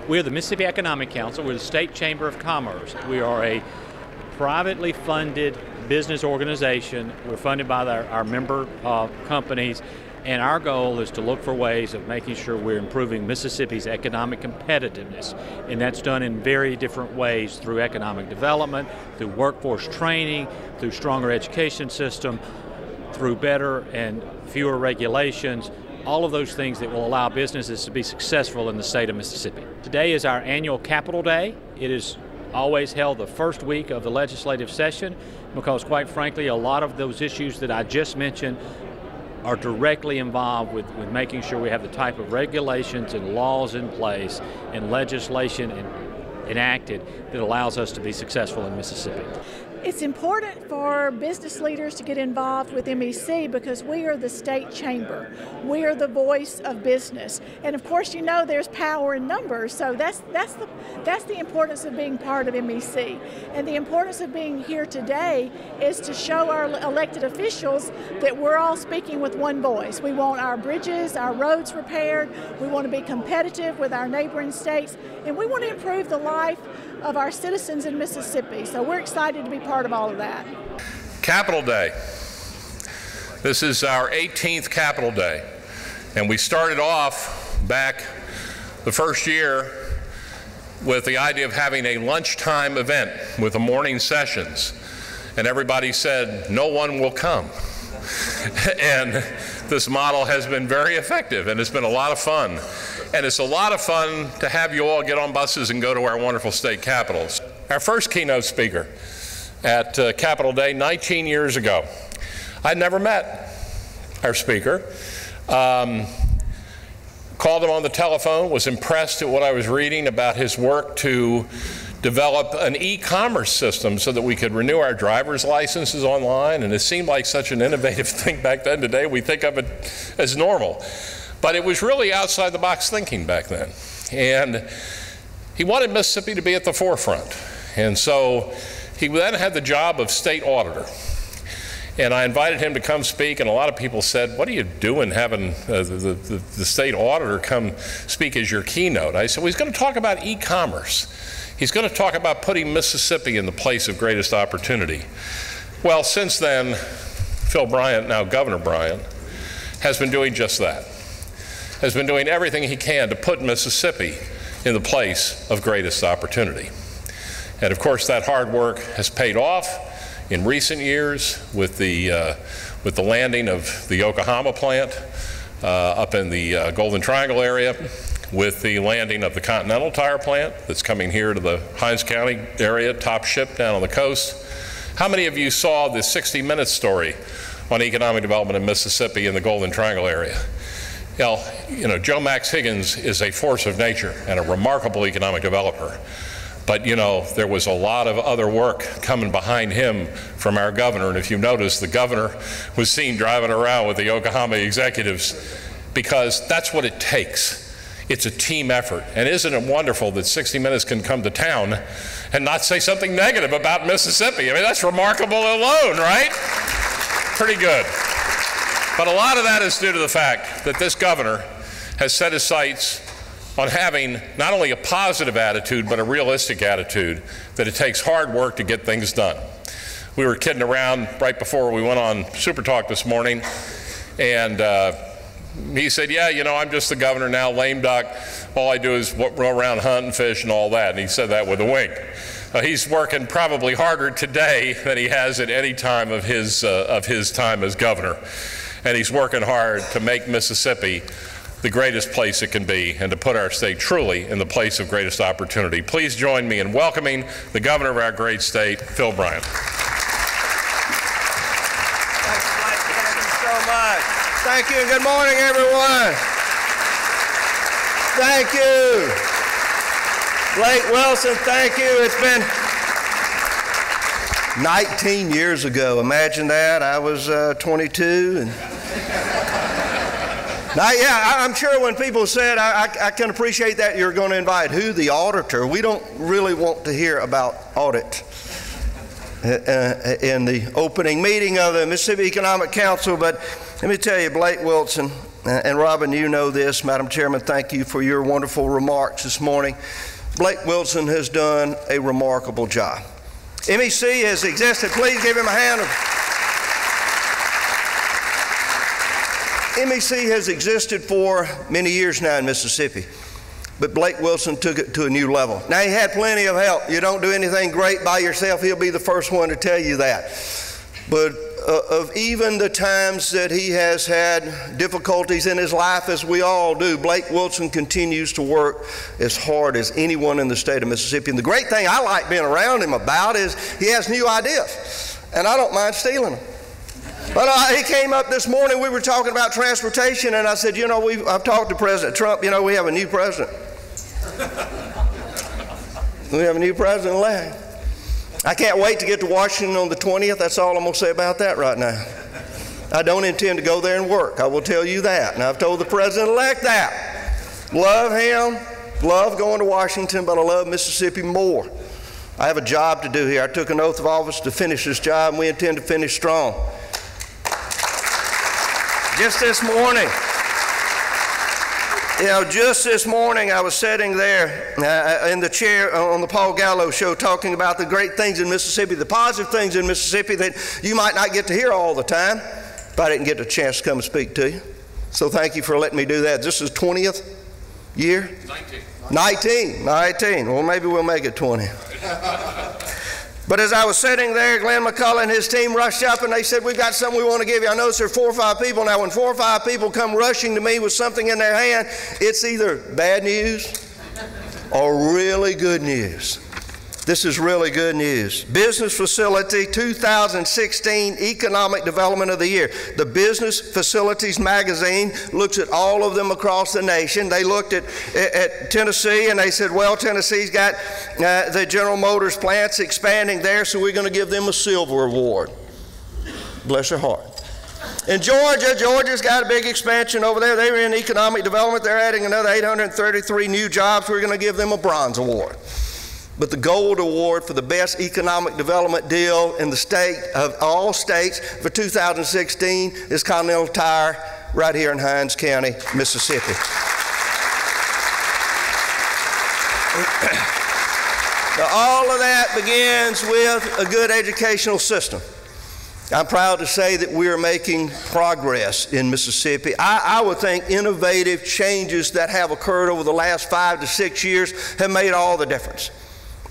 We are the Mississippi Economic Council. We're the State Chamber of Commerce. We are a privately funded business organization. We're funded by our member companies, and our goal is to look for ways of making sure we're improving Mississippi's economic competitiveness, and that's done in very different ways, through economic development, through workforce training, through stronger education system, through better and fewer regulations, all of those things that will allow businesses to be successful in the state of Mississippi. Today is our annual Capital Day. It is always held the first week of the legislative session because, quite frankly, a lot of those issues that I just mentioned are directly involved with making sure we have the type of regulations and laws in place and legislation enacted that allows us to be successful in Mississippi. It's important for business leaders to get involved with MEC because we are the state chamber. We are the voice of business. And of course, you know, there's power in numbers, so that's the importance of being part of MEC. And the importance of being here today is to show our elected officials that we're all speaking with one voice. We want our bridges, our roads repaired, we want to be competitive with our neighboring states, and we want to improve the life of our citizens in Mississippi. So we're excited to be part of all of that. Capital Day. This is our 18th Capital Day. And we started off back the first year with the idea of having a lunchtime event with the morning sessions. And everybody said, no one will come. And this model has been very effective, and it's been a lot of fun. And it's a lot of fun to have you all get on buses and go to our wonderful state capitals. Our first keynote speaker at Capital Day 19 years ago. I'd never met our speaker. Called him on the telephone, was impressed at what I was reading about his work to develop an e-commerce system so that we could renew our driver's licenses online, and it seemed like such an innovative thing back then. Today we think of it as normal. But it was really outside the box thinking back then. And he wanted Mississippi to be at the forefront. And so he then had the job of state auditor. And I invited him to come speak, and a lot of people said, what are you doing having the state auditor come speak as your keynote? I said, well, he's going to talk about e-commerce. He's going to talk about putting Mississippi in the place of greatest opportunity. Well, since then, Phil Bryant, now Governor Bryant, has been doing just that. Has been doing everything he can to put Mississippi in the place of greatest opportunity. And of course, that hard work has paid off in recent years with the landing of the Yokohama plant up in the Golden Triangle area, with the landing of the Continental Tire plant that's coming here to the Hinds County area, top ship down on the coast. How many of you saw the 60 Minutes story on economic development in Mississippi in the Golden Triangle area? You know, Joe Max Higgins is a force of nature and a remarkable economic developer. But, you know, there was a lot of other work coming behind him from our governor. And if you notice, the governor was seen driving around with the Yokohama executives, because that's what it takes. It's a team effort. And isn't it wonderful that 60 Minutes can come to town and not say something negative about Mississippi? I mean, that's remarkable alone, right? Pretty good. But a lot of that is due to the fact that this governor has set his sights on having not only a positive attitude, but a realistic attitude, that it takes hard work to get things done. We were kidding around right before we went on Super Talk this morning, and he said, yeah, you know, I'm just the governor now, lame duck. All I do is roll around, hunt and fish and all that. And he said that with a wink. He's working probably harder today than he has at any time of his time as governor. And he's working hard to make Mississippi the greatest place it can be, and to put our state truly in the place of greatest opportunity. Please join me in welcoming the governor of our great state, Phil Bryant. Thanks, Mike. Thank you so much. Thank you, and good morning, everyone. Thank you. Blake Wilson, thank you. It's been 19 years ago. Imagine that. I was 22. And now, yeah, I'm sure when people said, I can appreciate that you're going to invite who? The auditor. We don't really want to hear about audit. in the opening meeting of the Mississippi Economic Council. But let me tell you, Blake Wilson, and Robin, you know this, Madam Chairman, thank you for your wonderful remarks this morning. Blake Wilson has done a remarkable job. MEC has existed. Please give him a hand. MEC has existed for many years now in Mississippi, but Blake Wilson took it to a new level. Now, he had plenty of help. You don't do anything great by yourself. He'll be the first one to tell you that. But of even the times that he has had difficulties in his life, as we all do, Blake Wilson continues to work as hard as anyone in the state of Mississippi. And the great thing I like being around him about is he has new ideas, and I don't mind stealing them. But he came up this morning, we were talking about transportation, and I said, you know, I've talked to President Trump, you know, we have a new president. We have a new president-elect. I can't wait to get to Washington on the 20th. That's all I'm going to say about that right now. I don't intend to go there and work. I will tell you that. And I've told the president-elect that. Love him, love going to Washington, but I love Mississippi more. I have a job to do here. I took an oath of office to finish this job, and we intend to finish strong. Just this morning, I was sitting there in the chair on the Paul Gallo show talking about the great things in Mississippi, the positive things in Mississippi that you might not get to hear all the time, but I didn't get a chance to come and speak to you. So thank you for letting me do that. This is 20th year? 19. Well, maybe we'll make it 20. But as I was sitting there, Glenn McCullough and his team rushed up and they said, we've got something we want to give you. I noticed there are 4 or 5 people. Now, when 4 or 5 people come rushing to me with something in their hand, it's either bad news or really good news. This is really good news. Business Facility 2016 Economic Development of the Year. The Business Facilities magazine looks at all of them across the nation. They looked at Tennessee and they said, well, Tennessee's got the General Motors plants expanding there, so we're going to give them a silver award. Bless their heart. In Georgia's got a big expansion over there. They were in economic development. They're adding another 833 new jobs. We're going to give them a bronze award. But the gold award for the best economic development deal in the state of all states for 2016 is Continental Tire right here in Hinds County, Mississippi. Now, all of that begins with a good educational system. I'm proud to say that we are making progress in Mississippi. I would think innovative changes that have occurred over the last 5 to 6 years have made all the difference.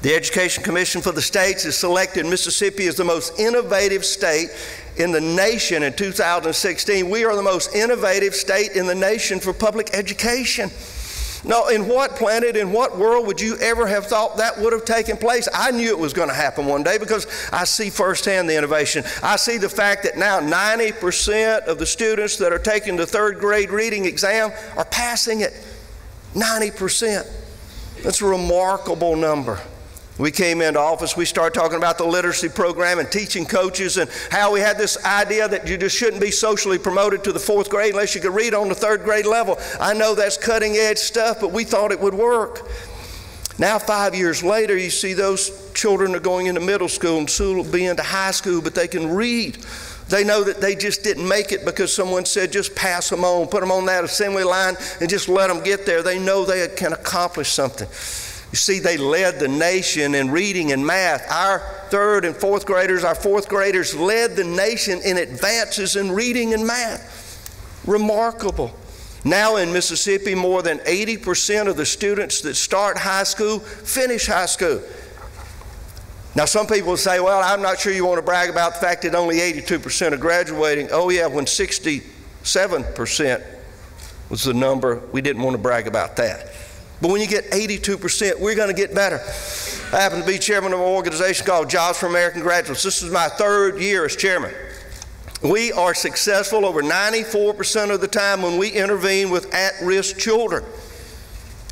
The Education Commission for the States has selected Mississippi as the most innovative state in the nation in 2016. We are the most innovative state in the nation for public education. Now, in what planet, in what world would you ever have thought that would have taken place? I knew it was going to happen one day because I see firsthand the innovation. I see the fact that now 90% of the students that are taking the 3rd grade reading exam are passing it. 90%. That's a remarkable number. We came into office, we started talking about the literacy program and teaching coaches and how we had this idea that you just shouldn't be socially promoted to the 4th grade unless you could read on the 3rd grade level. I know that's cutting edge stuff, but we thought it would work. Now 5 years later, you see those children are going into middle school and soon will be into high school, but they can read. They know that they just didn't make it because someone said just pass them on, put them on that assembly line and just let them get there. They know they can accomplish something. You see, they led the nation in reading and math. Our 3rd and 4th graders, our 4th graders led the nation in advances in reading and math. Remarkable. Now in Mississippi, more than 80% of the students that start high school finish high school. Now some people say, well, I'm not sure you want to brag about the fact that only 82% are graduating. Oh yeah, when 67% was the number, we didn't want to brag about that. But when you get 82%, we're going to get better. I happen to be chairman of an organization called Jobs for American Graduates. This is my 3rd year as chairman. We are successful over 94% of the time when we intervene with at-risk children.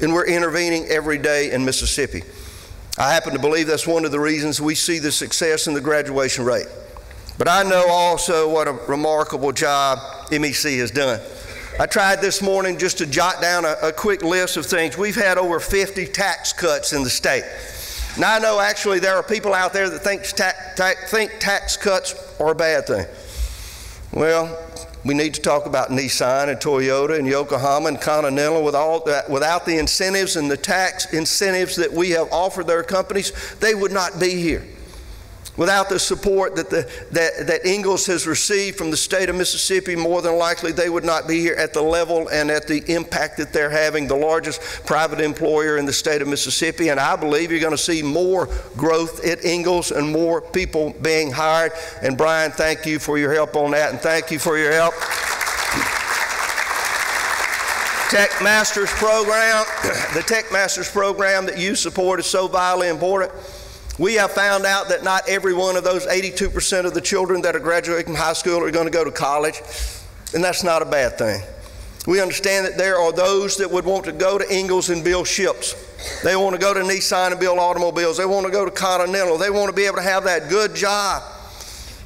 And we're intervening every day in Mississippi. I happen to believe that's one of the reasons we see the success in the graduation rate. But I know also what a remarkable job MEC has done. I tried this morning just to jot down a quick list of things. We've had over 50 tax cuts in the state. Now I know actually there are people out there that think tax cuts are a bad thing. Well, we need to talk about Nissan and Toyota and Yokohama and Continental. Without the incentives and the tax incentives that we have offered their companies, they would not be here. Without the support that Ingalls has received from the state of Mississippi, more than likely they would not be here at the level and at the impact that they're having, the largest private employer in the state of Mississippi. And I believe you're going to see more growth at Ingalls and more people being hired. And Brian, thank you for your help on that, and thank you for your help. Tech Masters program, the Tech Masters program that you support is so vitally important. We have found out that not every one of those 82% of the children that are graduating from high school are going to go to college, and that's not a bad thing. We understand that there are those that would want to go to Ingalls and build ships. They want to go to Nissan and build automobiles. They want to go to Continental. They want to be able to have that good job,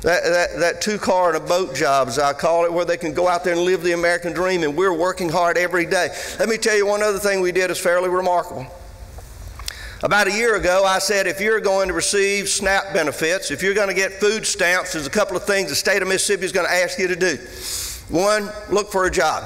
that two-car and a boat job, as I call it, where they can go out there and live the American dream, and we're working hard every day. Let me tell you one other thing we did is fairly remarkable. About a year ago, I said if you're going to receive SNAP benefits, if you're going to get food stamps, there's a couple of things the state of Mississippi is going to ask you to do. One, look for a job.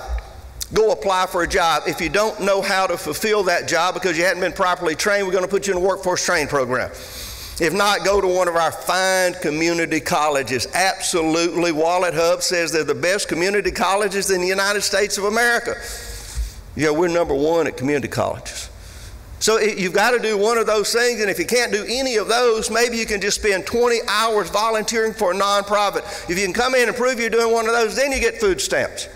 Go apply for a job. If you don't know how to fulfill that job because you hadn't been properly trained, we're going to put you in a workforce training program. If not, go to one of our fine community colleges. Absolutely, Wallet Hub says they're the best community colleges in the United States of America. Yeah, we're #1 at community colleges. So you've got to do one of those things, and if you can't do any of those, maybe you can just spend 20 hours volunteering for a nonprofit. If you can come in and prove you're doing one of those, then you get food stamps.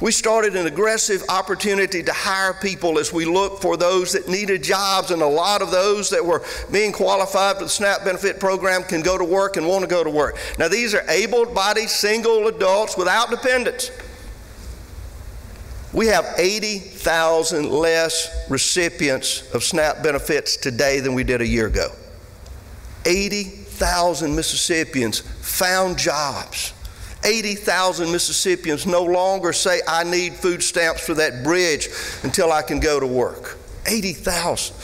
We started an aggressive opportunity to hire people as we look for those that needed jobs, and a lot of those that were being qualified for the SNAP benefit program can go to work and want to go to work. Now these are able-bodied single adults without dependents. We have 80,000 less recipients of SNAP benefits today than we did a year ago. 80,000 Mississippians found jobs. 80,000 Mississippians no longer say, I need food stamps for that bridge until I can go to work. 80,000.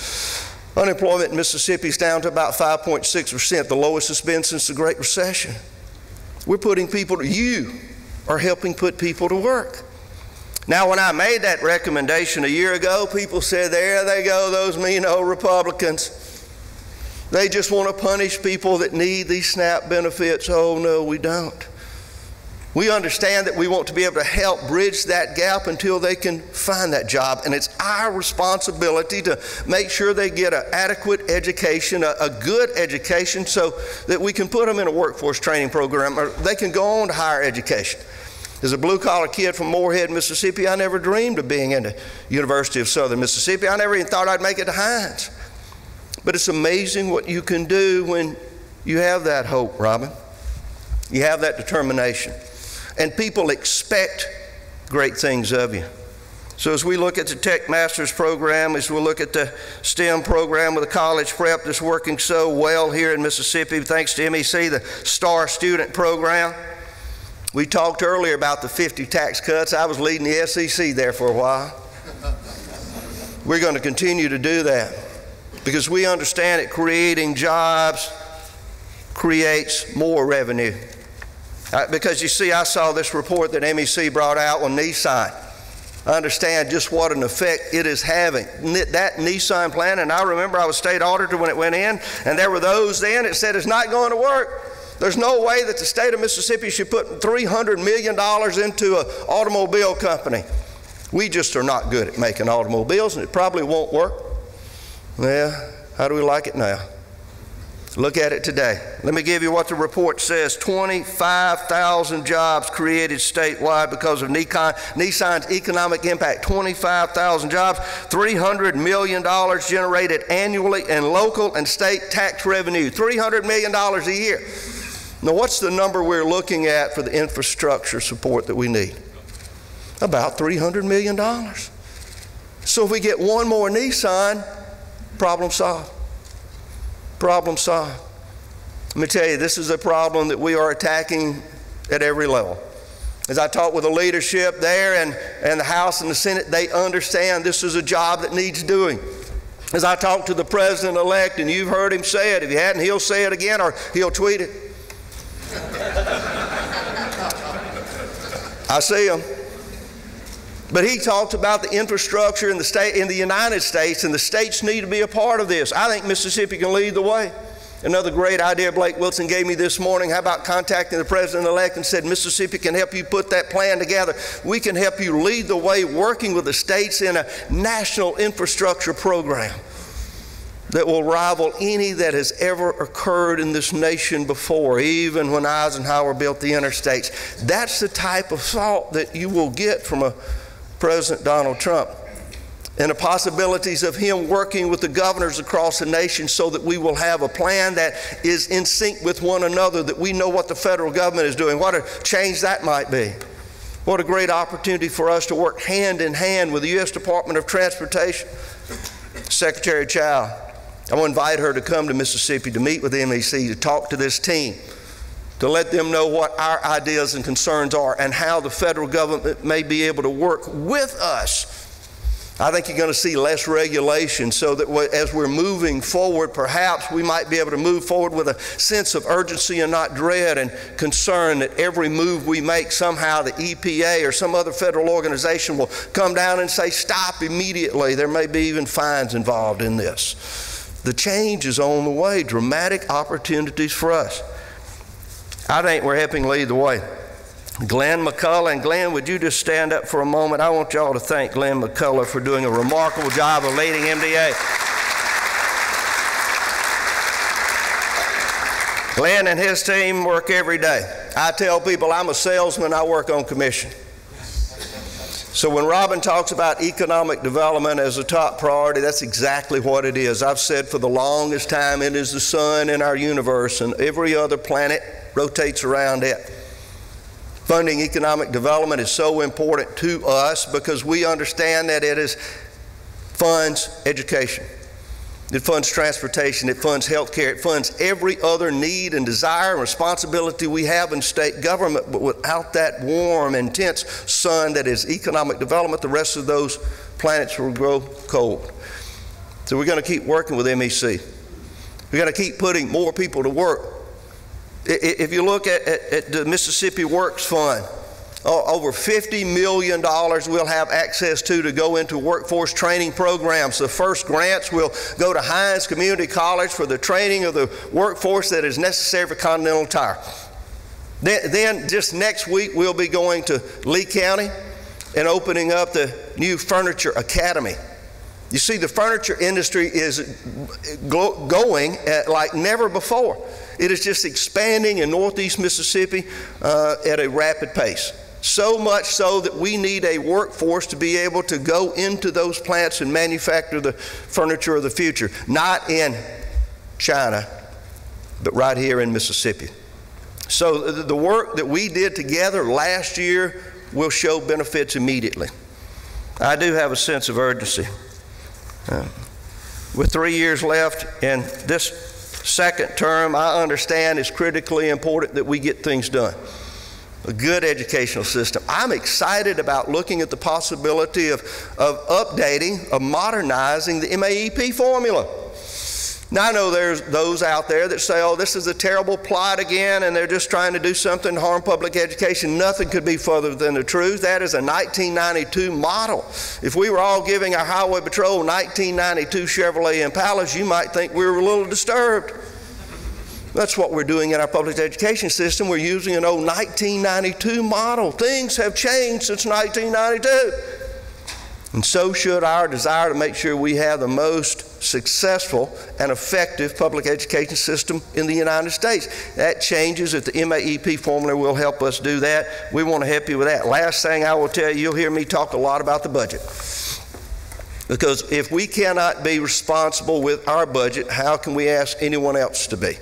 Unemployment in Mississippi is down to about 5.6%, the lowest it's been since the Great Recession. We're putting people, you are helping put people to work. Now, when I made that recommendation a year ago, people said, there they go, those mean old Republicans. They just want to punish people that need these SNAP benefits. Oh, no, we don't. We understand that we want to be able to help bridge that gap until they can find that job. And it's our responsibility to make sure they get an adequate education, a good education, so that we can put them in a workforce training program, or they can go on to higher education. As a blue-collar kid from Moorhead, Mississippi, I never dreamed of being in the University of Southern Mississippi. I never even thought I'd make it to Hines. But it's amazing what you can do when you have that hope, Robin. You have that determination. And people expect great things of you. So as we look at the Tech Masters program, as we look at the STEM program with the college prep that's working so well here in Mississippi, thanks to MEC, the STAR student program. We talked earlier about the 50 tax cuts. I was leading the SEC there for a while. We're going to continue to do that because we understand that creating jobs creates more revenue. Because you see, I saw this report that MEC brought out on Nissan. I understand just what an effect it is having. That Nissan plan, and I remember I was state auditor when it went in, and there were those then that said it's not going to work. There's no way that the state of Mississippi should put $300 million into an automobile company. We just are not good at making automobiles, and it probably won't work. Well, how do we like it now? Look at it today. Let me give you what the report says. 25,000 jobs created statewide because of Nissan's economic impact. 25,000 jobs, $300 million generated annually in local and state tax revenue. $300 million a year. Now, what's the number we're looking at for the infrastructure support that we need? About $300 million. So if we get one more Nissan, problem solved. Problem solved. Let me tell you, this is a problem that we are attacking at every level. As I talk with the leadership there and the House and the Senate, they understand this is a job that needs doing. As I talk to the president-elect, and you've heard him say it, if you hadn't, he'll say it again or he'll tweet it. I see him. But he talked about the infrastructure in the United States, and the states need to be a part of this. I think Mississippi can lead the way. Another great idea Blake Wilson gave me this morning, how about contacting the president-elect and said, Mississippi can help you put that plan together. We can help you lead the way working with the states in a national infrastructure program that will rival any that has ever occurred in this nation before, even when Eisenhower built the interstates. That's the type of thought that you will get from a President Donald Trump, and the possibilities of him working with the governors across the nation so that we will have a plan that is in sync with one another, that we know what the federal government is doing, what a change that might be. What a great opportunity for us to work hand in hand with the U.S. Department of Transportation. Secretary Chow, I want to invite her to come to Mississippi to meet with the MEC, to talk to this team, to let them know what our ideas and concerns are and how the federal government may be able to work with us. I think you're going to see less regulation, so that as we're moving forward, perhaps we might be able to move forward with a sense of urgency and not dread and concern that every move we make, somehow the EPA or some other federal organization will come down and say, stop immediately. There may be even fines involved in this. The change is on the way, dramatic opportunities for us. I think we're helping lead the way. Glenn McCullough, and Glenn, would you just stand up for a moment? I want y'all to thank Glenn McCullough for doing a remarkable job of leading MDA. Glenn and his team work every day. I tell people I'm a salesman, I work on commission. So when Robin talks about economic development as a top priority, that's exactly what it is. I've said for the longest time it is the sun in our universe, and every other planet rotates around it. Funding economic development is so important to us because we understand that it funds education, it funds transportation, it funds health care, it funds every other need and desire and responsibility we have in state government. But without that warm, intense sun that is economic development, the rest of those planets will grow cold. So we're going to keep working with MEC. We're going to keep putting more people to work. If you look at the Mississippi Works Fund, over $50 million we'll have access to go into workforce training programs. The first grants will go to Hines Community College for the training of the workforce that is necessary for Continental Tire. Then just next week we'll be going to Lee County and opening up the new Furniture Academy. You see, the furniture industry is going like never before. It is just expanding in northeast Mississippi at a rapid pace. So much so that we need a workforce to be able to go into those plants and manufacture the furniture of the future. Not in China, but right here in Mississippi. So the work that we did together last year will show benefits immediately. I do have a sense of urgency. With 3 years left in this second term, I understand it's critically important that we get things done. A good educational system. I'm excited about looking at the possibility of updating, of modernizing the MAEP formula. Now, I know there's those out there that say, oh, this is a terrible plot again, and they're just trying to do something to harm public education. Nothing could be further than the truth. That is a 1992 model. If we were all giving our highway patrol 1992 Chevrolet Impalas, you might think we were a little disturbed. That's what we're doing in our public education system. We're using an old 1992 model. Things have changed since 1992. And so should our desire to make sure we have the most successful and effective public education system in the United States. That changes if the MAEP formula will help us do that. We want to help you with that. Last thing I will tell you, you'll hear me talk a lot about the budget. Because if we cannot be responsible with our budget, how can we ask anyone else to be?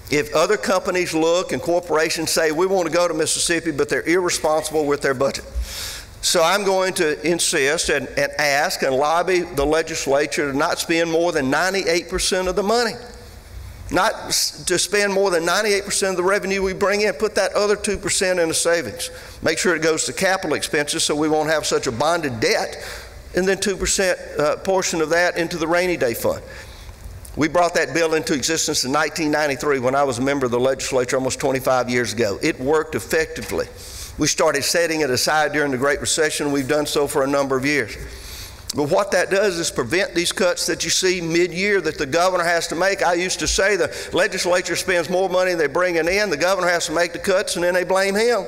If other companies look and corporations say, we want to go to Mississippi, but they're irresponsible with their budget. So I'm going to insist and ask and lobby the legislature to not spend more than 98% of the money. Not to spend more than 98% of the revenue we bring in. Put that other 2% in the savings. Make sure it goes to capital expenses so we won't have such a bonded debt and then 2% portion of that into the rainy day fund. We brought that bill into existence in 1993 when I was a member of the legislature almost 25 years ago. It worked effectively. We started setting it aside during the Great Recession. We've done so for a number of years. But what that does is prevent these cuts that you see mid-year that the governor has to make. I used to say the legislature spends more money than they bring in, the governor has to make the cuts, and then they blame him.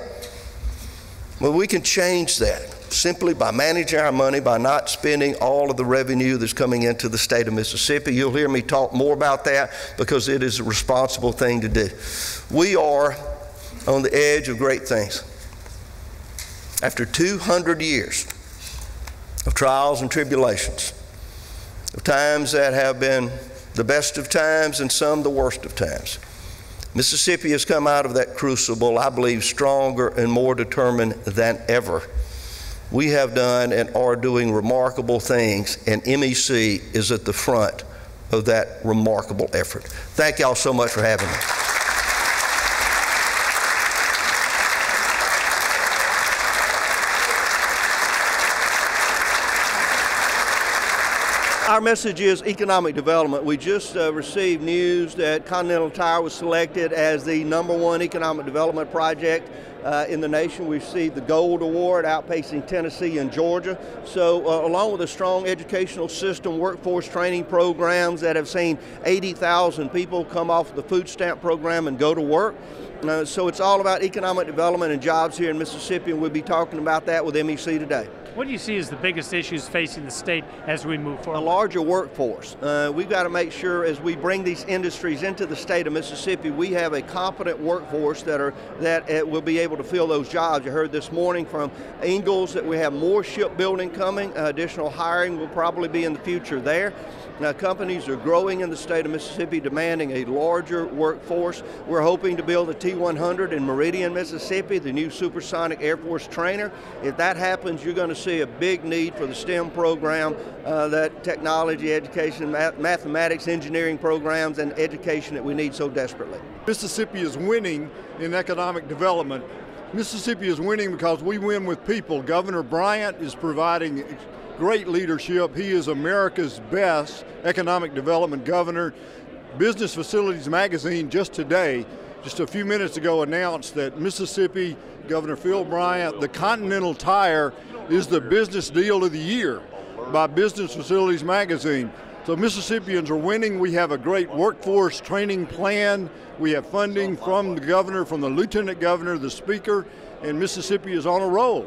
Well, we can change that simply by managing our money, by not spending all of the revenue that's coming into the state of Mississippi. You'll hear me talk more about that because it is a responsible thing to do. We are on the edge of great things. After 200 years of trials and tribulations, of times that have been the best of times and some the worst of times, Mississippi has come out of that crucible, I believe, stronger and more determined than ever. We have done and are doing remarkable things, and MEC is at the front of that remarkable effort. Thank y'all so much for having me. Our message is economic development. We just received news that Continental Tire was selected as the #1 economic development project in the nation. We received the Gold Award, outpacing Tennessee and Georgia. So along with a strong educational system, workforce training programs that have seen 80,000 people come off the food stamp program and go to work. So it's all about economic development and jobs here in Mississippi, and we'll be talking about that with MEC today. What do you see as the biggest issues facing the state as we move forward? A larger workforce. We've got to make sure as we bring these industries into the state of Mississippi, we have a competent workforce that will be able to fill those jobs. You heard this morning from Ingalls that we have more shipbuilding coming. Additional hiring will probably be in the future there. Now, companies are growing in the state of Mississippi, demanding a larger workforce. We're hoping to build a T-100 in Meridian, Mississippi, the new supersonic Air Force trainer. If that happens, you're going to see a big need for the STEM program, that technology, education, mathematics, engineering programs, and education that we need so desperately. Mississippi is winning in economic development. Mississippi is winning because we win with people. Governor Bryant is providing great leadership. He is America's best economic development governor. Business Facilities Magazine just today, just a few minutes ago, announced that Mississippi, Governor Phil Bryant, the Continental Tire is the business deal of the year by Business Facilities Magazine. So Mississippians are winning. We have a great workforce training plan. We have funding from the governor, from the lieutenant governor, the speaker, and Mississippi is on a roll.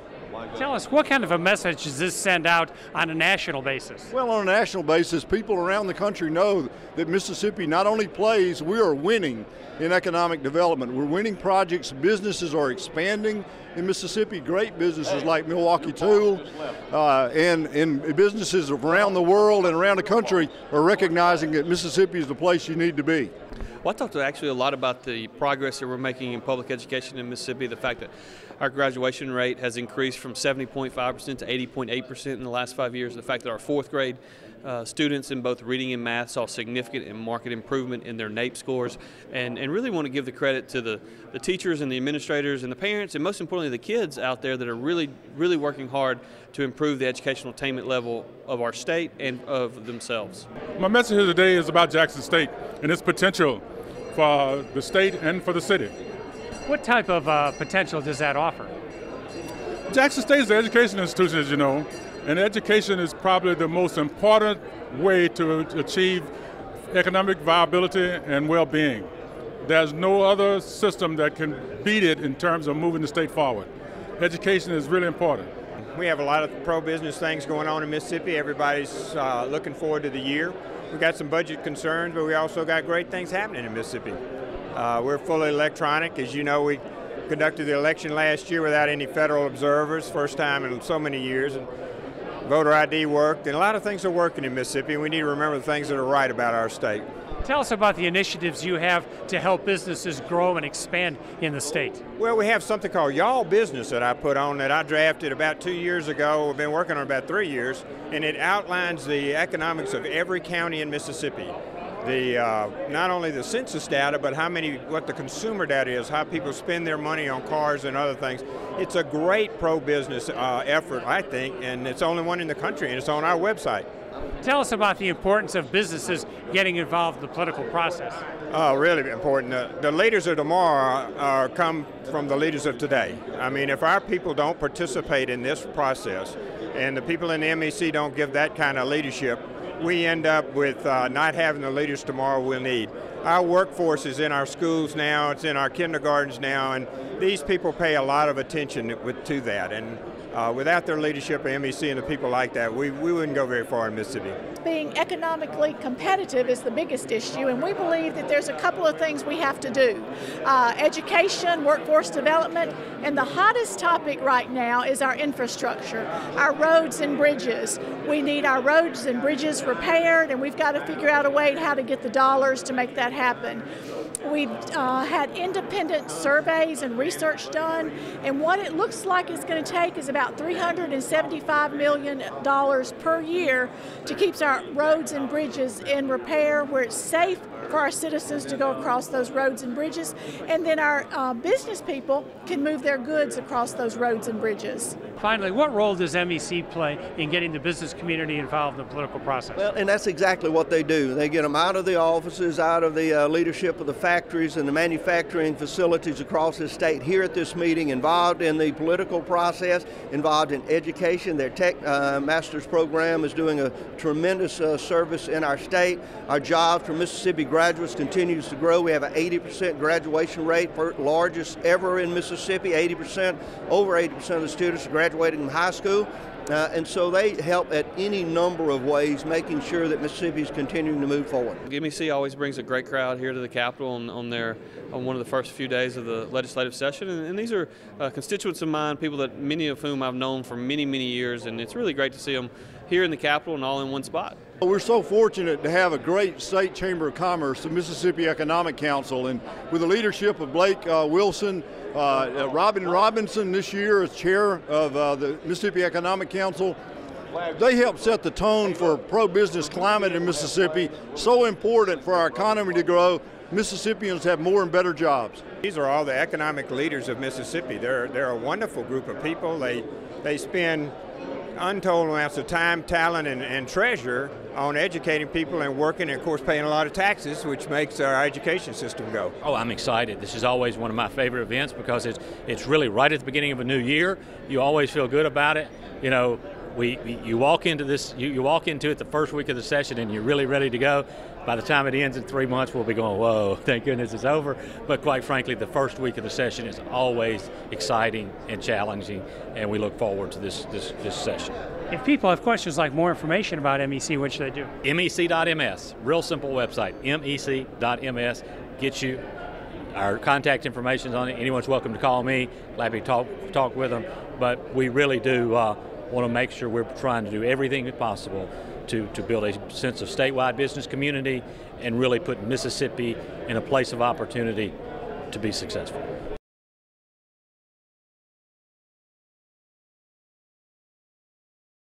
Tell us, what kind of a message does this send out on a national basis? Well, on a national basis, people around the country know that Mississippi not only plays, we are winning in economic development. We're winning projects, businesses are expanding in Mississippi, great businesses like Milwaukee Tool, and businesses around the world and around the country are recognizing that Mississippi is the place you need to be. Well, I talked actually a lot about the progress that we're making in public education in Mississippi, the fact that our graduation rate has increased from 70.5% to 80.8% in the last 5 years, the fact that our fourth grade students in both reading and math saw significant and marked improvement in their NAEP scores, and really want to give the credit to the teachers and the administrators and the parents, and most importantly the kids out there that are really working hard to improve the educational attainment level of our state and of themselves. My message here today is about Jackson State and its potential for the state and for the city. What type of potential does that offer? Jackson State is an education institution, as you know, and education is probably the most important way to achieve economic viability and well-being. There's no other system that can beat it in terms of moving the state forward. Education is really important. We have a lot of pro-business things going on in Mississippi. Everybody's looking forward to the year. We've got some budget concerns, but we also got great things happening in Mississippi. We're fully electronic. As you know, we conducted the election last year without any federal observers, first time in so many years. And voter ID worked, and a lot of things are working in Mississippi, and we need to remember the things that are right about our state. Tell us about the initiatives you have to help businesses grow and expand in the state. Well, we have something called Y'all Business that I put on that I drafted about 2 years ago. We've been working on about 3 years, and it outlines the economics of every county in Mississippi. not only the census data, but what the consumer data is, how people spend their money on cars and other things. It's a great pro-business effort, I think, and it's the only one in the country, and it's on our website. Tell us about the importance of businesses getting involved in the political process. Really important. The leaders of tomorrow come from the leaders of today. I mean, if our people don't participate in this process, and the people in the MEC don't give that kind of leadership, we end up with not having the leaders tomorrow we'll need. Our workforce is in our schools now, it's in our kindergartens now, and these people pay a lot of attention to that. And without their leadership at MEC and the people like that, we wouldn't go very far in Mississippi. Being economically competitive is the biggest issue, and we believe that there's a couple of things we have to do. Education, workforce development, and the hottest topic right now is our infrastructure, our roads and bridges. We need our roads and bridges repaired, and we've got to figure out a way how to get the dollars to make that happen. We've had independent surveys and research done, and what it looks like it's going to take is about $375 million per year to keep our roads and bridges in repair where it's safe for our citizens to go across those roads and bridges, and then our business people can move their goods across those roads and bridges. Finally, what role does MEC play in getting the business community involved in the political process? Well, and that's exactly what they do. They get them out of the offices, out of the leadership of the factories and the manufacturing facilities across the state, here at this meeting, involved in the political process, involved in education. Their tech master's program is doing a tremendous service in our state. Our jobs for Mississippi graduates continues to grow. We have an 80% graduation rate, largest ever in Mississippi. Over 80% of the students are graduating from high school. And so they help at any number of ways, making sure that Mississippi is continuing to move forward. MEC always brings a great crowd here to the Capitol on one of the first few days of the legislative session, and these are constituents of mine, people that many of whom I've known for many, many years, and it's really great to see them here in the Capitol and all in one spot. We're so fortunate to have a great State Chamber of Commerce, the Mississippi Economic Council, and with the leadership of Blake Wilson, Robin Robinson this year as chair of the Mississippi Economic Council. They help set the tone for pro-business climate in Mississippi, so important for our economy to grow. Mississippians have more and better jobs. These are all the economic leaders of Mississippi. They're a wonderful group of people. They spend untold amounts of time, talent, and treasure on educating people and working, and of course paying a lot of taxes, which makes our education system go. Oh, I'm excited. This is always one of my favorite events because it's really right at the beginning of a new year. You always feel good about it. You know, you walk into this, you walk into it the first week of the session and you're really ready to go. By the time it ends in 3 months, we'll be going, whoa, thank goodness it's over. But quite frankly, the first week of the session is always exciting and challenging, and we look forward to this session. If people have questions like more information about MEC, what should they do? MEC.ms, real simple website, MEC.ms, gets you our contact information on it. Anyone's welcome to call me, glad to talk with them, but we really do want to make sure we're trying to do everything possible to build a sense of statewide business community and really put Mississippi in a place of opportunity to be successful.